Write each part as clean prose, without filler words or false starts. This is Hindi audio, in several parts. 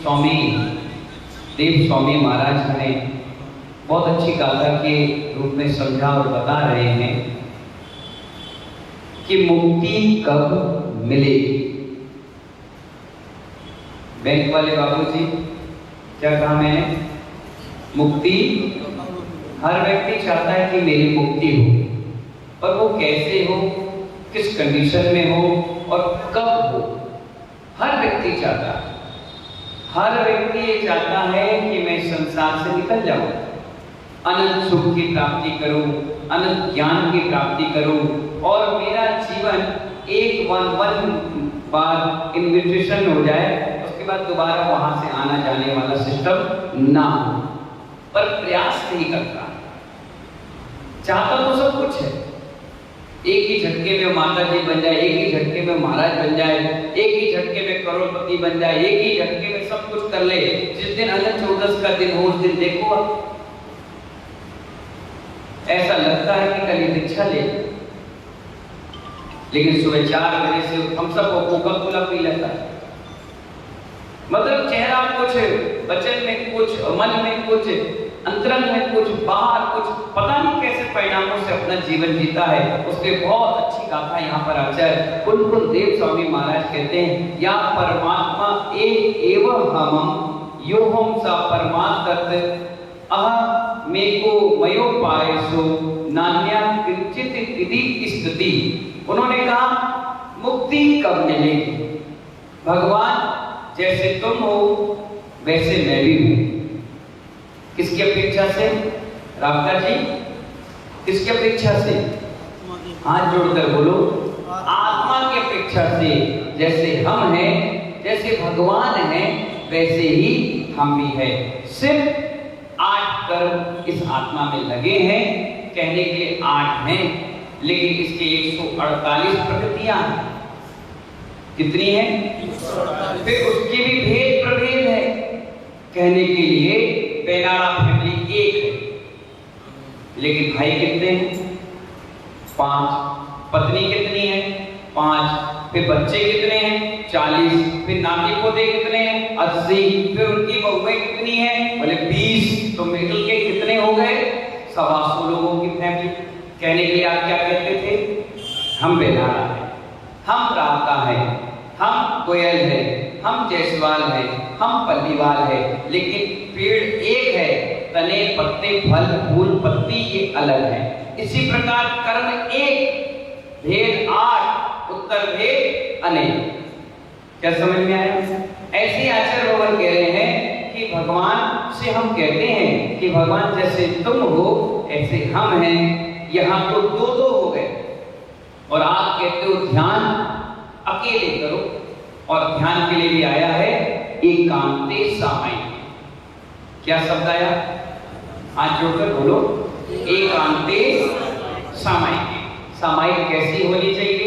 स्वामी देव स्वामी महाराज ने बहुत अच्छी गाथा के रूप में समझा और बता रहे हैं कि मुक्ति कब मिलेगी। बैंक वाले बाबूजी, क्या कहा मैंने? मुक्ति, हर व्यक्ति चाहता है कि मेरी मुक्ति हो, पर वो कैसे हो, किस कंडीशन में हो और कब हो, हर व्यक्ति चाहता है। हर व्यक्ति ये चाहता है कि मैं संसार से निकल जाऊं, अनंत सुख की प्राप्ति करूं, अनंत ज्ञान की प्राप्ति करूं और मेरा जीवन एक बार इन्विटेशन हो जाए, उसके बाद दोबारा वहां से आना जाने वाला सिस्टम ना हो, पर प्रयास नहीं करता। चाहता तो सब कुछ है, एक ही झटके में माता जी बन जाए, एक ही झटके में महाराज बन जाए, एक ही झटके में करोड़पति बन जाए, एक ही झटके में सब कुछ कर ले। जिस दिन अनंत चौदस का दिन हो उस दिन देखो आप, ऐसा लगता है कि कल ये दीक्षा ले, लेकिन सुबह 4 बजे से हम सबको कोका कोला पी लेता है। मतलब चेहरा कुछ, वचन में कुछ, मन में कुछ, अंतरंग में कुछ, बाहर कुछ, पता नहीं कैसे परिणामों से अपना जीवन जीता है। उसके बहुत अच्छी गाथा यहाँ पर आचार्य कुलकुल देव स्वामी महाराज कहते हैं, या परमात्मा एक एवं हम यो हम सा परमात्म अह मेको मयो पायसो नान्या किंचित विधि स्थिति। उन्होंने कहा मुक्ति कब मिलेगी? भगवान जैसे तुम हो वैसे मैं भी हूं। किसकी अपेक्षा से? रावता जी, किसकी अपेक्षा से? हाथ जोड़कर बोलो, आत्मा की अपेक्षा से। जैसे हम हैं, जैसे भगवान हैं, वैसे ही हम भी हैं। सिर्फ 8 कर्म इस आत्मा में लगे हैं, कहने के लिए 8 हैं, लेकिन इसके 148 प्रकृतियां हैं। कितनी है? फिर उसके भी भेद प्रभेद है। कहने के लिए बेनाड़ा फैमिली 1 है, लेकिन भाई कितने हैं? 5। पत्नी कितनी है? 5। फिर बच्चे कितने हैं? 40। फिर नाती पोते कितने हैं? 80। फिर उनकी बहुएं कितनी हैं? बोले 20। तो मिडिल के कितने हो गए? 125 लोगों की फैमिली। कहने के लिए आप क्या कहते थे? हम बेनाड़ा है, हम रावता है, हम कोयल है, हम जयसवाल है, हम पल्लीवाल है, लेकिन पेड़ एक है, तने पत्ते फल फूल पत्ती ये अलग है। इसी प्रकार कर्म एक, भेद 8, उत्तर भेद अनेक। क्या समझ में आया? ऐसे आचार्य भगवान कह रहे हैं कि भगवान से हम कहते हैं कि भगवान जैसे तुम हो ऐसे हम हैं। यहाँ तो 2 हो गए, और आप कहते हो ध्यान अकेले करो, और ध्यान के लिए भी आया है एकांते सामायिक। क्या शब्द आया? आज जोड़कर बोलो, एकांते सामायिक। सामायिक कैसी होनी चाहिए?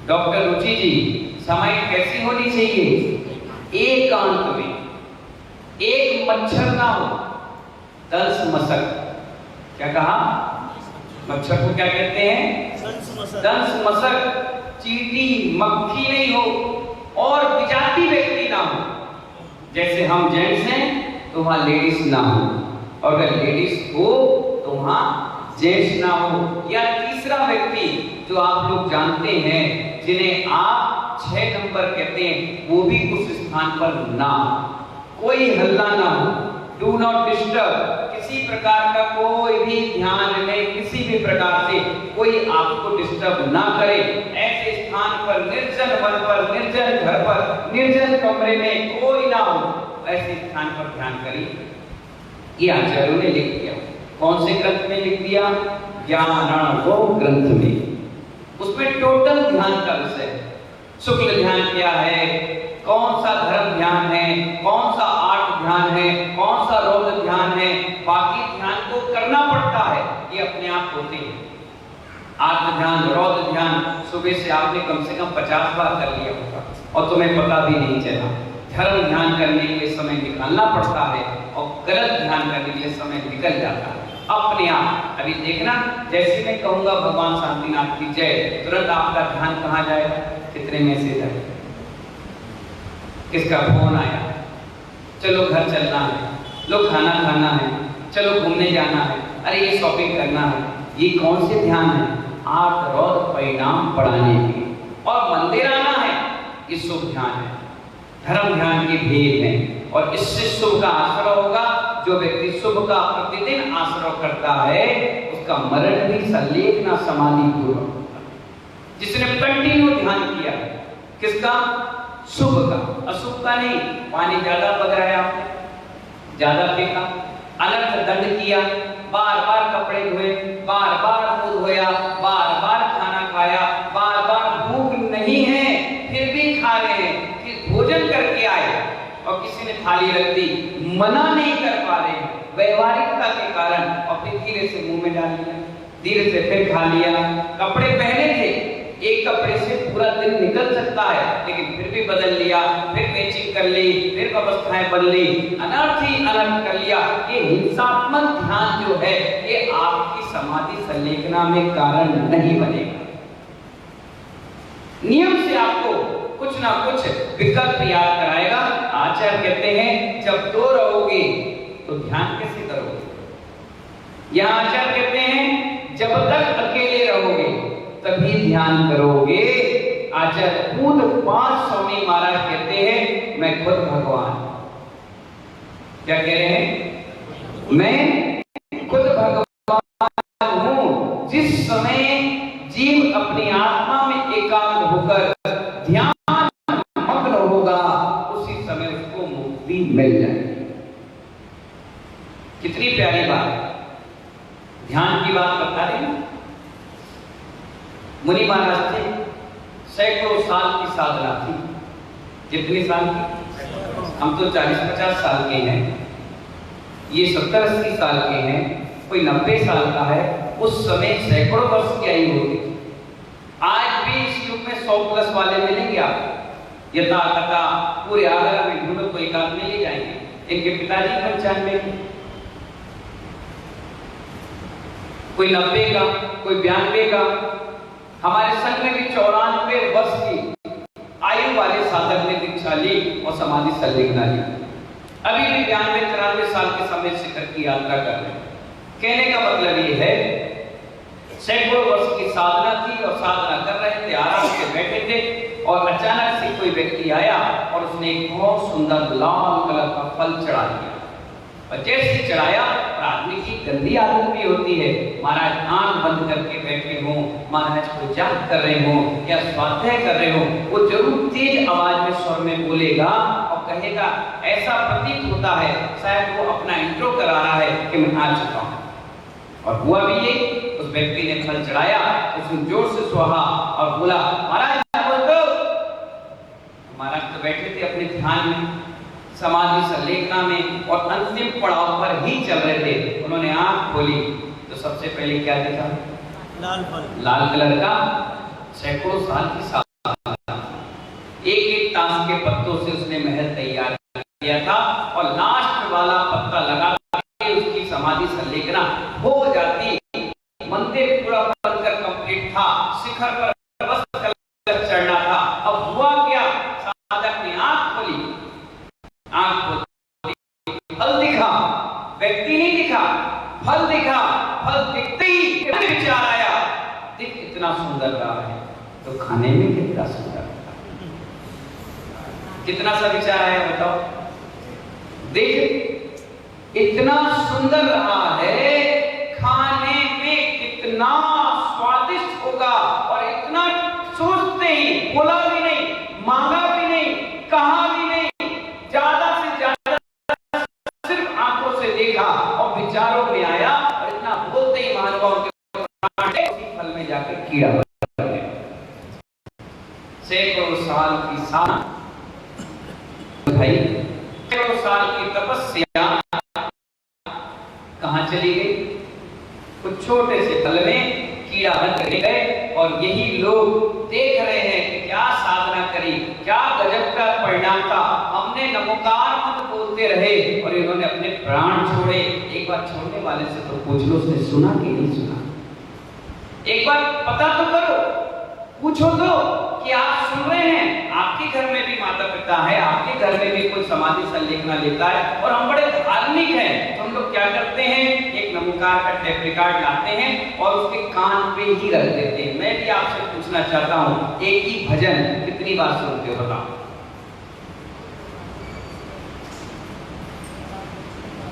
डॉक्टर रुचि जी, सामायिक कैसी होनी चाहिए? एकांत में, एक मच्छर ना हो, दंश मशक। क्या कहा? मच्छर को क्या कहते हैं? दंश मशक। चींटी मक्खी नहीं हो और विजाती व्यक्ति ना हो। जैसे हम जेंट्स हैं तो वहां लेडीज ना हो, और अगर लेडीज हो तो वहां जेंट्स ना हो। या तीसरा व्यक्ति जो आप लोग जानते हैं, जिन्हें आप 6 नंबर कहते हैं, वो भी उस स्थान पर ना हो। कोई हल्ला ना हो, डू नॉट डिस्टर्ब। किसी प्रकार का कोई भी ध्यान में किसी भी प्रकार से कोई आपको डिस्टर्ब ना करे। ऐसे स्थान पर, निर्जन वन पर, निर्जन घर पर, निर्जन कमरे में कोई ना हो, ऐसे स्थान पर ध्यान करिए। ये आचार्यों ने लिख दिया। कौन से ग्रंथ में लिख दिया? ज्ञानार्णव ग्रंथ में। उसमें टोटल ध्यान का विषय है। शुक्ल ध्यान क्या है, कौन सा धर्म ध्यान है, कौन सा आर्ट ध्यान है, कौन सा रौद्र ध्यान है। बाकी ध्यान को करना पड़ता है, ये अपने आप होते हैं। आत्म ध्यान, रौद्र ध्यान सुबह से आपने कम से कम 50 बार कर लिया होगा और तुम्हें पता भी नहीं चला। धर्म ध्यान करने के लिए समय निकालना पड़ता है, और गलत ध्यान करने के लिए समय निकल जाता है अपने आप। अभी देखना, जैसे मैं कहूंगा भगवान शांतिनाथ की जय, तुरंत आपका ध्यान कहाँ जाएगा? कितने मैसेज आए, किसका फोन आया, चलो घर चलना है, लो खाना खाना है, चलो घूमने जाना है, अरे ये शॉपिंग करना है। ये कौन से ध्यान है? आर्थ और परिणाम बढ़ाने के। और मंदिर आना है, ये शुभ ध्यान है, धर्म ध्यान की भेद है। और इससे शुभ का आश्रय होगा। जो व्यक्ति शुभ का प्रतिदिन आश्रय करता है उसका मरण भी सल्लेखना समाधि पूर्वक होगा। जिसने कंटिन्यू ध्यान किया, किसका? शुभ का, अशुभ का नहीं। पानी ज्यादा बग रहा है, आपने ज्यादा फेंका, अनर्थ दंड किया, बार बार कपड़े धोए, बार बार मुंह धोया, बार बार खाना खाया, बार बार भूख नहीं है फिर भी खा रहे हैं, फिर भोजन करके आए और किसी ने थाली रख दी, मना नहीं कर पा रहे व्यवहारिकता के कारण, और फिर धीरे से मुंह में डाल लिया, धीरे से फिर खा लिया। कपड़े पहने थे, एक कपड़े से पूरा दिन निकल सकता है, लेकिन फिर भी बदल लिया, फिर मैचिंग कर ली, फिर अवस्थाएं बदल ली, अनर्थ ही अनर्थ कर लिया। ये हिंसात्मक ध्यान जो है ये आपकी समाधि संलेखना में कारण नहीं बनेगा। नियम से आपको कुछ ना कुछ विकल्प याद कराएगा। आचार्य कहते हैं जब दो रहोगे तो ध्यान कैसे करोगे? यहां आचार्य कहते हैं जब तक अकेले रहोगे तभी ध्यान करोगे। आचार्य खुद 5 स्वामी महाराज कहते हैं मैं खुद भगवान। क्या कह रहे हैं? मैं खुद भगवान हूं। जिस समय जीव अपनी आत्मा में एकाग्र होकर ध्यान मग्न होगा उसी समय उसको मुक्ति मिल जाएगी। कितनी प्यारी बात, ध्यान की बात बता रहे हैं। मुनि महाराज थे, सैकड़ों साल की साधना थी। कितनी साल की? हम तो 40-50 साल के हैं, ये 70-80 साल के हैं, कोई 90 साल का है। उस समय सैकड़ों वर्ष की आयु होती थी। आज भी इस युग में 100+ वाले मिलेंगे आपको, यथा कथा पूरे आगरा में ढूंढो तो एक आदमी ले जाएंगे। इनके पिताजी 95 के, कोई 90 का, कोई 92 का। हमारे संघ में भी 94 वर्ष की आयु वाले साधक ने दीक्षा ली और समाधि संलेखना ली। अभी भी 92-93 साल के समय शिखर की यात्रा कर रहे हैं। कहने का मतलब ये है सैकड़ों वर्ष की साधना थी और साधना कर रहे थे, आराम से बैठे थे और अचानक से कोई व्यक्ति आया और उसने एक बहुत सुंदर लाल कलर का फल चढ़ा दिया। और जैसे चढ़ाया, आदमी की गंदी आदत भी होती है, महाराज आंख बंद करके बैठे हों, महाराज को जाप कर रहे हों या स्वाध्याय कर रहे हों, वो जरूर तेज आवाज में स्वर में बोलेगा और कहेगा, ऐसा प्रतीत होता है शायद वो अपना इंट्रो करा रहा है कि मैं आ चुका हूं। और हुआ भी ये, उस व्यक्ति ने फल चढ़ाया, उसने जोर से सुहा और बोला, महाराज बोल दो। महाराज तो बैठे थे अपने ध्यान में, समाधि संलेखना में, और अंतिम पड़ाव पर ही चल रहे थे। उन्होंने आंख खोली तो सबसे पहले क्या देखा? लाल फल, लाल कलर का, सैकड़ों साल की साधना। एक ताश के पत्तों से उसने महल तैयार किया था और लास्ट वाला पत्ता लगा के उसकी समाधि संलेखना हो जाती। मंदिर पूरा बनकर कंप्लीट था, शिखर पर बस चढ़ना था। अब हुआ क्या? साधक ने आंख खोली, फल दिखा, व्यक्ति नहीं दिखा, फल दिखा। फल दिखते ही विचार आया, दिख इतना सुंदर रहा है तो खाने में कितना सुंदर रहा। कितना सा विचार आया बताओ? देख इतना सुंदर रहा है, खाने में कितना स्वादिष्ट होगा। और इतना सोचते ही, बोला भी नहीं, मांगा भी नहीं, कहा भी नहीं, ज्यादा से ज्यादा सिर्फ आंखों से देखा और विचारों में आया। और इतना बोलते ही महानुभाव के फल में जाकर कीड़ा बन गया। सैकड़ों साल की साधना, भाई सैकड़ों साल की तपस्या कहां चली गई? कुछ छोटे से फल में कीड़ा बन गए। और यही लोग देख रहे हैं कि क्या साधना करी, क्या गजब का परिणाम था। हमने नमोकार मत बोलते रहे और इन्होंने अपने प्राण छोड़े। एक बार छोड़ने वाले से तो पूछ लो उसने सुना कि नहीं सुना। एक बार पता तो करो, पूछो तो कि आप सुन रहे हैं, आपके घर में भी माता पिता है, आपके घर में भी कोई समाधि संलेखना लेता है और हम बड़े धार्मिक हैं, तो हम लोग क्या करते हैं, एक नमोकार का टेप रिकॉर्ड लाते हैं और उसके कान पे ही रख देते हैं। मैं भी आपसे पूछना चाहता हूं, एक ही भजन कितनी बार सुनते हो बताओ?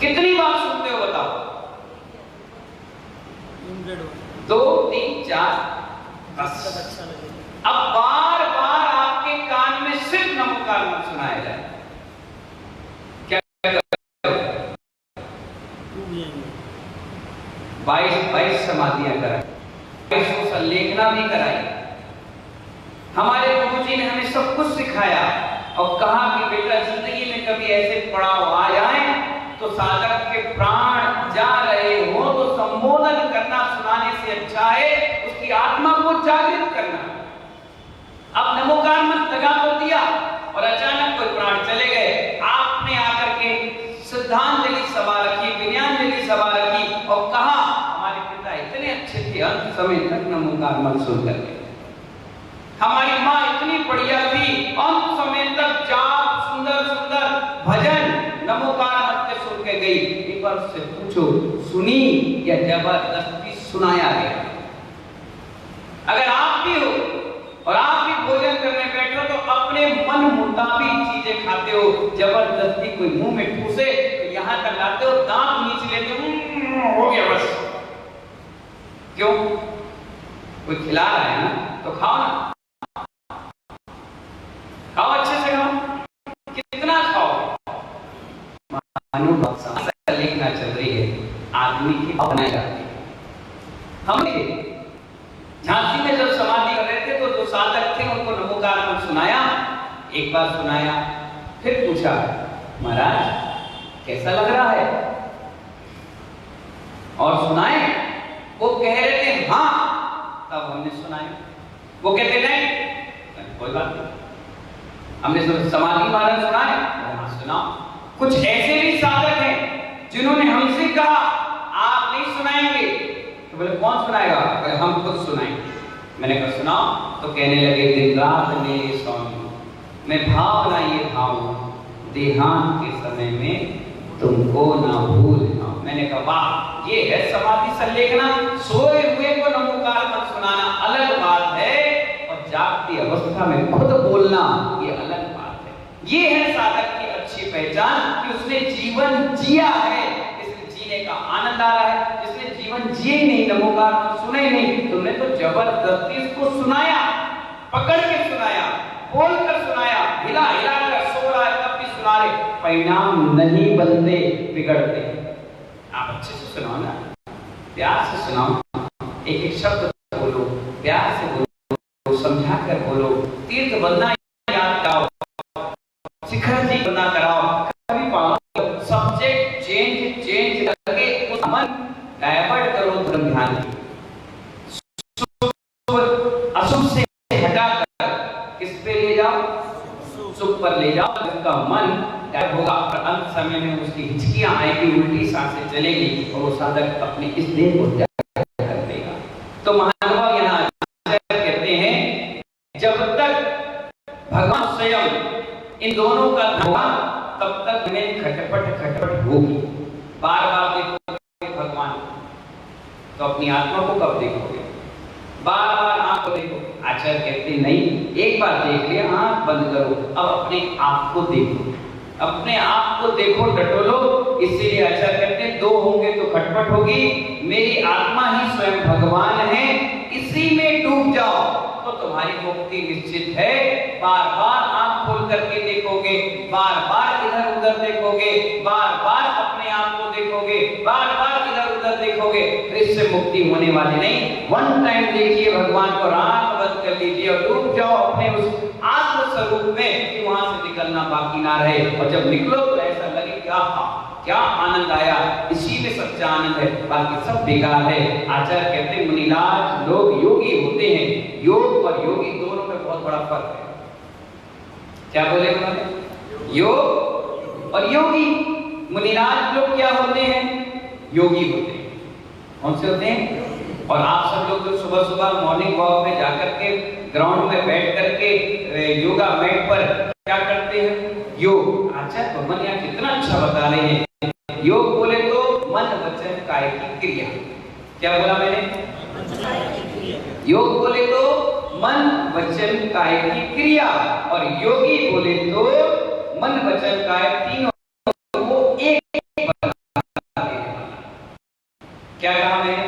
कितनी बार सुनते हो बताओ? 2, 3, 4, बस। अब बार बार आपके कान में सिर्फ नमोकार मत सुनाया जाए, क्या करो? 22 समाधियां कराई, 22 संलेखना भी कराई। हमारे गुरुजी ने हमें सब कुछ सिखाया और कहा कि बेटा जिंदगी में कभी ऐसे पड़ाव आ जाए तो साधक के प्राण जा रहे हो तो संबोधन करना सुनाने से अच्छा है उसकी आत्मा को जागृत करना। अब नमोकार मंत्र लगा तो दिया और अचानक कोई प्राण चले गए, आपने आकर के श्रद्धांजलि सभा रखी, विनयान्जलि सभा रखी और कहा हमारे पिता इतने अच्छे थे, अंत समय तक नमोकार मंत्र सुन करके, हमारी माँ इतनी बढ़िया थी, अंत समय तक जाप सुंदर सुंदर भजन नमोकार मंत्र सुन के गई। एक बार उससे पूछो सुनी या जबरदस्ती सुनाया गया? अगर आप भी हो और आप भी भोजन करने बैठो तो अपने मन मुताबिक चीजें खाते हो, जबरदस्ती कोई मुंह में ठूसे तो यहां तक लाते हो, दांत नीचे लेते हो, हो गया बस। क्यों? कोई खिला रहा है ना तो खाओ ना, खाओ अच्छे से खाओ, कितना खाओ? मानो संलेखना चल रही है, आदमी की अपना जाती है। हमने झांसी में जब समाधि कर रहे थे तो जो साधक थे उनको नमोकार मंत्र सुनाया, एक बार सुनाया, फिर पूछा महाराज कैसा लग रहा है और सुनाए? वो कह रहे थे हाँ, तब हमने सुनाया। वो कहते नहीं, कोई बात नहीं, हमने समाधि मार्ग सुनाए, हाँ सुनाओ। कुछ ऐसे भी साधक हैं जिन्होंने हमसे कहा आप नहीं सुनाएंगे, तो बोले कौन सुनाएगा? बोले हम खुद सुनाएंगे। मैंने कहा सुनाओ, तो कहने लगे दिन रात मेरे स्वामी मैं भावना ये भाऊं देहांत के समय में तुमको ना भूलना। मैंने कहा वाह, ये है समाधि संलेखना। सोए हुए को नमोकार मंत्र सुनाना अलग बात है और जागती अवस्था में खुद बोलना ये अलग बात है। ये है साधक की अच्छी पहचान कि उसने जीवन जिया है, इसलिए जीने का आनंद आ रहा है। जिसने जीवन जिए नहीं, नमोकार मंत्र सुने नहीं, तुमने तो जबरदस्ती इसको सुनाया, पकड़ के सुनाया, बोल कर सुनाया, हिला हिला कर सो रहा है तब भी सुना रहे, परिणाम नहीं बनते, बिगड़ते। आप अच्छे से सुनाओ ना, प्यार से सुनाओ, एक एक शब्द बोलो, प्यार से बोलो, समझा कर बोलो, तीर्थ बनना याद कराओ, शिखर जी बना कराओ, कभी पाओ सब्जेक्ट चेंज करके उस मन डायवर्ट करो धर्म ध्यान की, अशुभ से हटाकर किस पे ले जाओ? सुख पर ले जाओ। उसका मन डायवर्ट होगा और अंत समय में उसकी हिचकियां आएगी, उल्टी सांसें चलेगी और वो साधक अपने इस देह को त्याग कर देगा। तो महानुभाव यहाँ कहते हैं जब तक भगवान स्वयं इन दोनों का होगा तब तक में खटपट होगी। बार बार देखोगे भगवान तो अपनी आत्मा को कब देखोगे? बार बार आंख को देखो। आचार्य कहते नहीं, एक बार देख लिया, आंख बंद करो, अब अपने आप को देखो, अपने आप को देखो, डटोलो। इसीलिए आचार्य कहते हैं दो होंगे तो खटपट होगी, मेरी आत्मा ही स्वयं भगवान है, इसी में डूब जाओ तो तुम्हारी मुक्ति निश्चित है। बार बार आंख खोल करके देखोगे, बार बार इधर उधर देखोगे, बार बार अपने आप को देखोगे, बार बार इधर उधर देखोगे, तो इससे मुक्ति होने वाली नहीं। वन टाइम देखिए भगवान को, आंख बंद कर लीजिए और डूब जाओ अपने उस आत्म स्वरूप में कि वहां से निकलना बाकी ना रहे। और जब निकलो तो ऐसा लगे क्या आनंद आया, इसी में सच्चा आनंद है, बाकी सब बेकार है। आचार्य कहते हैं मुनिराज लोग योगी होते हैं, योग और योगी दोनों में बहुत बड़ा फर्क है। क्या बोले उन्होंने? योग और योगी। मुनिराज लोग क्या होते हैं? योगी होते हैं। कौन से होते हैं? और आप सब लोग तो सुबह सुबह मॉर्निंग वॉक में जाकर के ग्राउंड में बैठ करके योगा मैट पर क्या करते हैं? योग। आचार्य भगवान यहाँ कितना अच्छा बता रहे हैं। योग बोले तो मन वचन काया की क्रिया। क्या बोला मैंने? योग बोले तो मन वचन काया की क्रिया, और योगी बोले तो मन वचन काया तीनों को एक बना देने वाला। क्या कहा मैंने?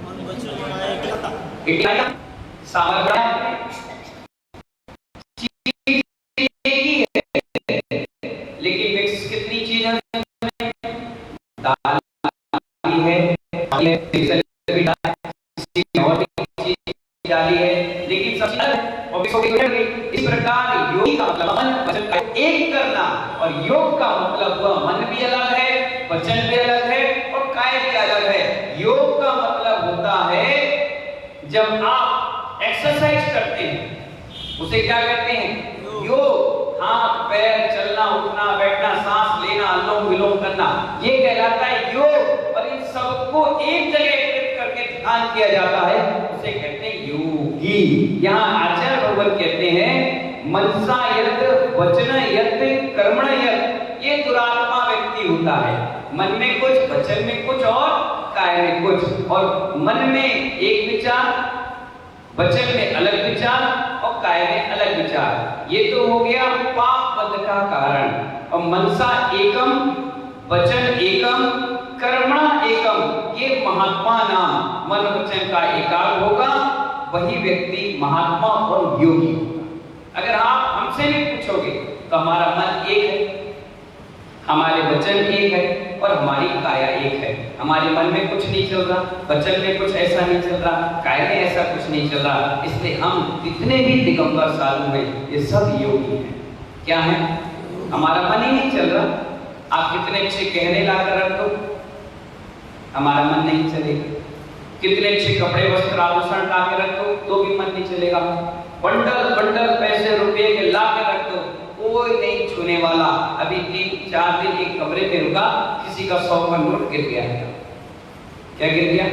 मन वचन काया सामर्थ्य लेकिन मिक्स कितनी चीज है? दाल है, डाली है, लेकिन सब इस प्रकार योगी का मतलब मन वचन का एक करना, और योग का मतलब हुआ मन भी अलग है, वचन भी अलग है और काया भी अलग है। योग का मतलब होता है जब आप एक्सरसाइज करते हैं, उसे क्या कहते हैं? योग। हाथ पैर चलना उठना बैठना सांस लेना अनुलोम विलोम करना, ये कहलाता है योग। और इन सबको एक जगह एकत्रित करके ध्यान किया जाता है, उसे कहते हैं योगी। यहाँ आचार्य भगवान कहते हैं मनसा यत् वचन यत् कर्मण यत्, ये दुरात्मा व्यक्ति होता है। मन में कुछ, वचन में कुछ और काया में कुछ, और मन में एक विचार, वचन में अलग विचार और काया में अलग विचार। ये तो हो गया पाप बंध का कारण। और मनसा एकम, वचन एकम, कर्मणा एकम, ये महात्मा नाम मन वचन का एकार होगा, वही व्यक्ति महात्मा और योगी होगा। अगर आप हमसे भी पूछोगे तो हमारा मन एक है, हमारे वचन एक है और हमारी काया एक है। हमारे मन में कुछ नहीं चल रहा, वचन में कुछ ऐसा नहीं चल रहा, काया में ऐसा कुछ नहीं चल रहा। इसलिए हम जितने भी दिगंबर साधु हैं ये सब योगी हैं। क्या है? हमारा मन ही नहीं चल रहा। आप कितने अच्छे कहने लाकर रख दो, हमारा मन नहीं चलेगा। कितने अच्छे कपड़े वस्त्र आभूषण ला के रख दो तो भी मन नहीं चलेगा। बंडल बंडल पैसे रुपए के ला के रख दो, कोई नहीं छूने वाला। अभी 3-4 दिन एक कमरे में रुका, किसी का 100 का नोट गिर गया। क्या गिर गया?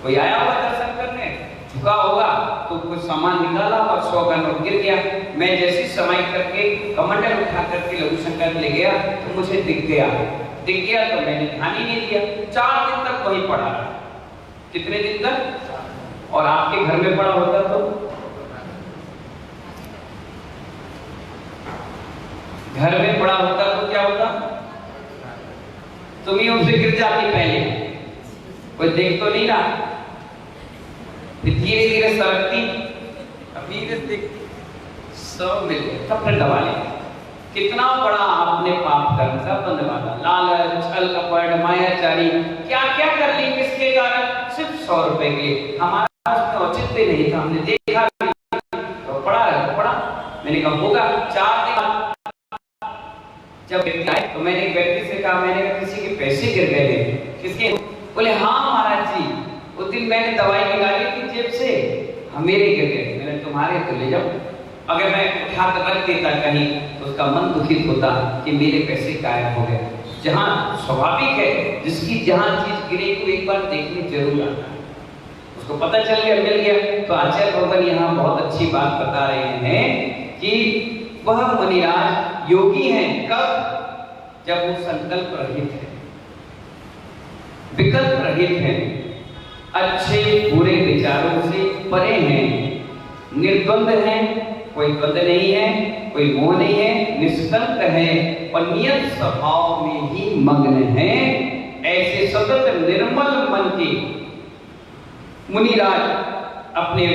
कोई आया होगा दर्शन करने, झुका होगा तो कुछ सामान निकाला और 100 का नोट गिर गया। मैं जैसी समय करके कमंडल उठा करके लघु शंकर ले गया तो मुझे दिख गया तो मैंने ध्यान ही नहीं दिया। 4 दिन तक वहीं पड़ा। कितने दिन तक? और आपके घर में पड़ा होता तो घर में पड़ा होता तो क्या होता? तुम ही उनसे गिर जाती पहले, कोई देख तो नहीं रहा, फिर धीरे धीरे सरकती, धीरे सब मिल गए तब फिर दबा लिया। कितना बड़ा आपने पाप कर्म का बंद वाला, लालच, छल कपट, मायाचारी, क्या क्या कर ली किसके कारण? सिर्फ 100 रुपए के। हमारा उसमें औचित्य नहीं था, हमने देखा तो पड़ा। मैंने कहा होगा 4 दिन जब आए तो मैंने एक व्यक्ति से कहा, मैंने कहा किसी के पैसे गिर गए थे। किसके? बोले हाँ महाराज जी, उस दिन मैंने दवाई निकाली थी जेब से, मेरे गिर गए। मैंने तुम्हारे तो ले जाओ। अगर मैं उठा कर रख देता कहीं तो उसका मन दुखित होता कि मेरे पैसे गायब हो गए। जहाँ स्वाभाविक है, जिसकी जहाँ चीज गिरे को एक बार देखने जरूर आता है, उसको पता चल गया, मिल गया। तो आचार्य भगवान यहाँ बहुत अच्छी बात बता रहे हैं कि वह मुनिराज योगी हैं। कब? जब वो संकल्प रहित है, विकल्प रहित हैं, अच्छे बुरे विचारों से परे हैं, निर्द्वंद हैं, कोई द्वंद नहीं है, कोई मोह नहीं है, निष्कंट है और नियत स्वभाव में ही मग्न है। ऐसे सतत निर्मल मन के मुनिराज अपने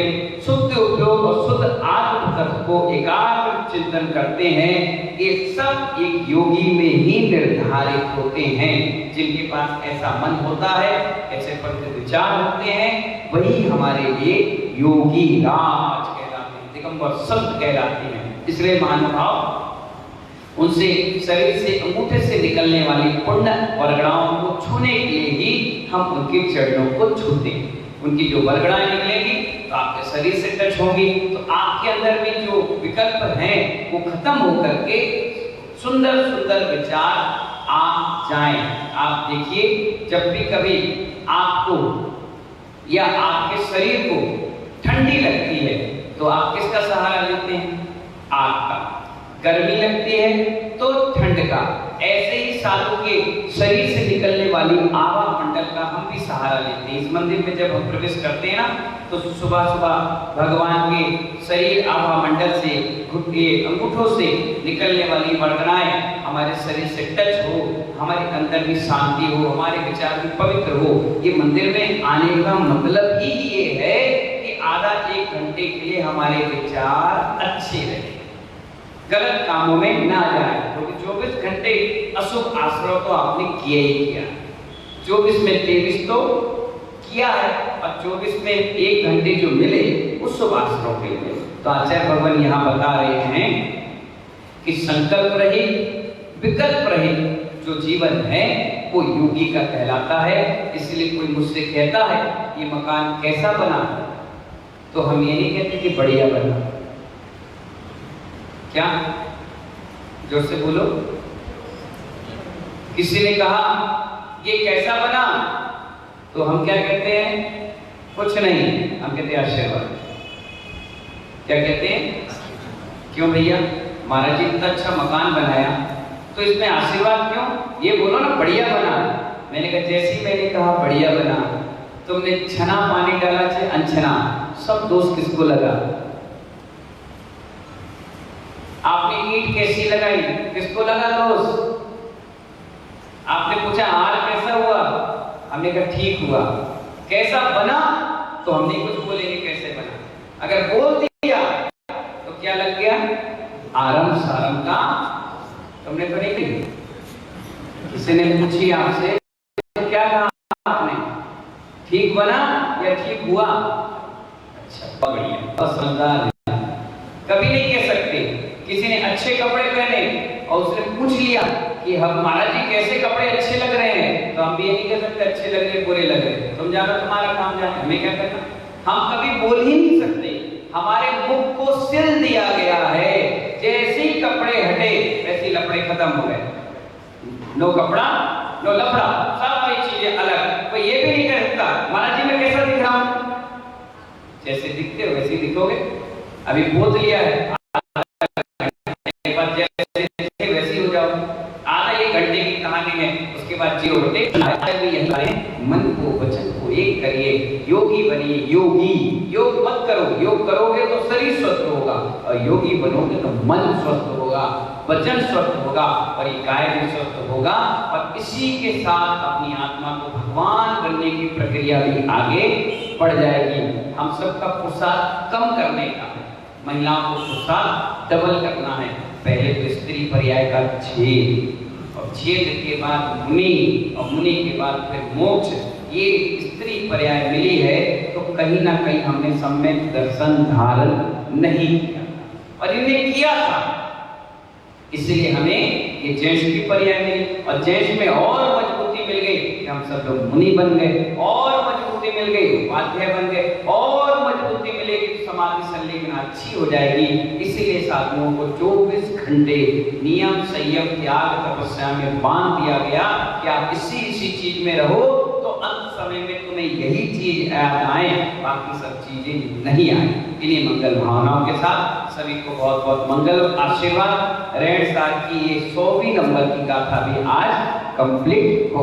शुद्ध उपयोग और शुद्ध आत्म तत्व को एकाग्र चिंतन करते हैं। ये सब एक योगी में ही निर्धारित होते हैं। जिनके पास ऐसा मन होता है, ऐसे पवित्र विचार होते हैं, वही हमारे लिए योगी राज कहलाते हैं, दिगंबर संत कहलाते हैं। इसलिए महानुभाव उनसे शरीर से अंगूठे से निकलने वाली पुण्य वरगणाओं को छूने के लिए ही हम उनके चरणों को छूते हैं। उनकी जो वरगणाएं निकलेंगी तो आपके शरीर से टच होंगी, तो आपके अंदर भी जो विकल्प हैं वो खत्म होकर के सुंदर सुंदर विचार आ जाएं। आप देखिए, जब भी कभी आपको या आपके शरीर को ठंडी लगती है तो आप किसका सहारा लेते हैं? आग का। गर्मी लगती है तो ठंड का। ऐसे ही साधु के शरीर से निकलने वाली आभा मंडल का हम भी सहारा लेते हैं। इस मंदिर में जब हम प्रवेश करते हैं ना तो सुबह सुबह भगवान के शरीर आभा मंडल से अंगूठों से निकलने वाली वरदनाएं हमारे शरीर से टच हो, हमारे अंदर भी शांति हो, हमारे विचार भी पवित्र हो। ये मंदिर में आने का मतलब ही ये है कि आधा एक घंटे के लिए हमारे विचार अच्छे रहे, गलत कामों में ना जाए। क्योंकि 24 घंटे अशुभ आश्रय तो आपने किया ही किया, 24 में 23 तो किया है और 24 में 1 घंटे जो मिले उस शुभ आश्रय के लिए। तो आचार्य भगवान यहाँ बता रहे हैं कि संकल्प रहित विकल्प रहित जो जीवन है वो योगी का कहलाता है। इसलिए कोई मुझसे कहता है ये मकान कैसा बना, तो हम ये नहीं कहते कि बढ़िया बना। क्या? जोर से बोलो। किसी ने कहा ये कैसा बना, तो हम क्या कहते हैं? कुछ नहीं, हम कहते हैं आशीर्वाद। क्या कहते हैं? क्यों भैया, महाराज जी इतना अच्छा मकान बनाया तो इसमें आशीर्वाद क्यों? ये बोलो ना बढ़िया बना। मैंने कहा जैसी मैंने कहा बढ़िया बना, तुमने छना पानी डाला चाहे अनछना, सब दोष किसको लगा? आपने ईंट कैसी लगाई, किसको लगा दोष? आपने पूछा हाल कैसा हुआ, हमने कहा ठीक हुआ। कैसा बना, तो हम नहीं कुछ बोलेंगे कैसे बना। अगर बोल दिया तो क्या लग गया? आरम सारम का। तुमने तो नहीं कही, किसी ने पूछी आपसे तो क्या कहा आपने? ठीक बना या ठीक हुआ? अच्छा बढ़िया, समझदार। कभी नहीं कह सकते। किसी ने अच्छे कपड़े पहने और उसने पूछ लिया कि हम महाराज जी कैसे कपड़े अच्छे लग रहे हैं, तो हम भी ये नहीं कह सकते अच्छे लग रहे बुरे लग रहे। तुम जानो, तुम्हारा काम जाने, हमें क्या करना। हम कभी बोल ही नहीं सकते, हमारे मुख को सिल दिया गया है। जैसे ही कपड़े हटे वैसे लफड़े खत्म हो गए। नो कपड़ा नो लफड़ा, सब चीजें अलग। कोई ये भी नहीं कह सकता महाराज जी मैं कैसा दिख रहा हूं, जैसे दिखते हो वैसे ही दिखोगे। अभी बोल लिया है वैसे हो जाओ। आधा एक घंटे की कहानी है, उसके बाद 0 घंटे। मन को वचन को एक करिए, योगी बनिए। योगी, योग मत करो, योग करोगे तो शरीर स्वस्थ होगा और योगी बनोगे तो मन स्वस्थ होगा, वचन स्वस्थ होगा और ये काय भी स्वस्थ होगा। और इसी के साथ अपनी आत्मा को भगवान बनने की प्रक्रिया भी आगे बढ़ जाएगी। हम सबका पुरुषार्थ कम करने का है, महिलाओं को पुरुषार्थ डबल करना है। पहले तो स्त्री पर्याय का छेद और छेद के बाद मुनि और मुनि के बाद फिर मोक्ष। ये स्त्री पर्याय मिली है तो कहीं ना कहीं हमने सम्यक दर्शन धारण नहीं किया और इन्हें किया था, इसलिए हमें ये जेंट्स की पर्याय मिली और जेंट्स में और मजबूती मिल गई कि हम सब लोग मुनि बन गए, और मजबूती मिल गई उपाध्याय बन गए, और मजबूती मिलेगी तो समाधि संलग्न अच्छी हो जाएगी। इसीलिए साधुओं को 24 घंटे नियम संयम त्याग तपस्या में बांध दिया गया कि आप इसी चीज में रहो तो अंत समय में तुम्हें यही चीज याद आए, बाकी सब चीजें नहीं आए। इन्हीं मंगल भावनाओं के साथ सभी को बहुत बहुत मंगल आशीर्वाद। रेड सार की ये 100वीं नंबर की गाथा भी आज कंप्लीट हो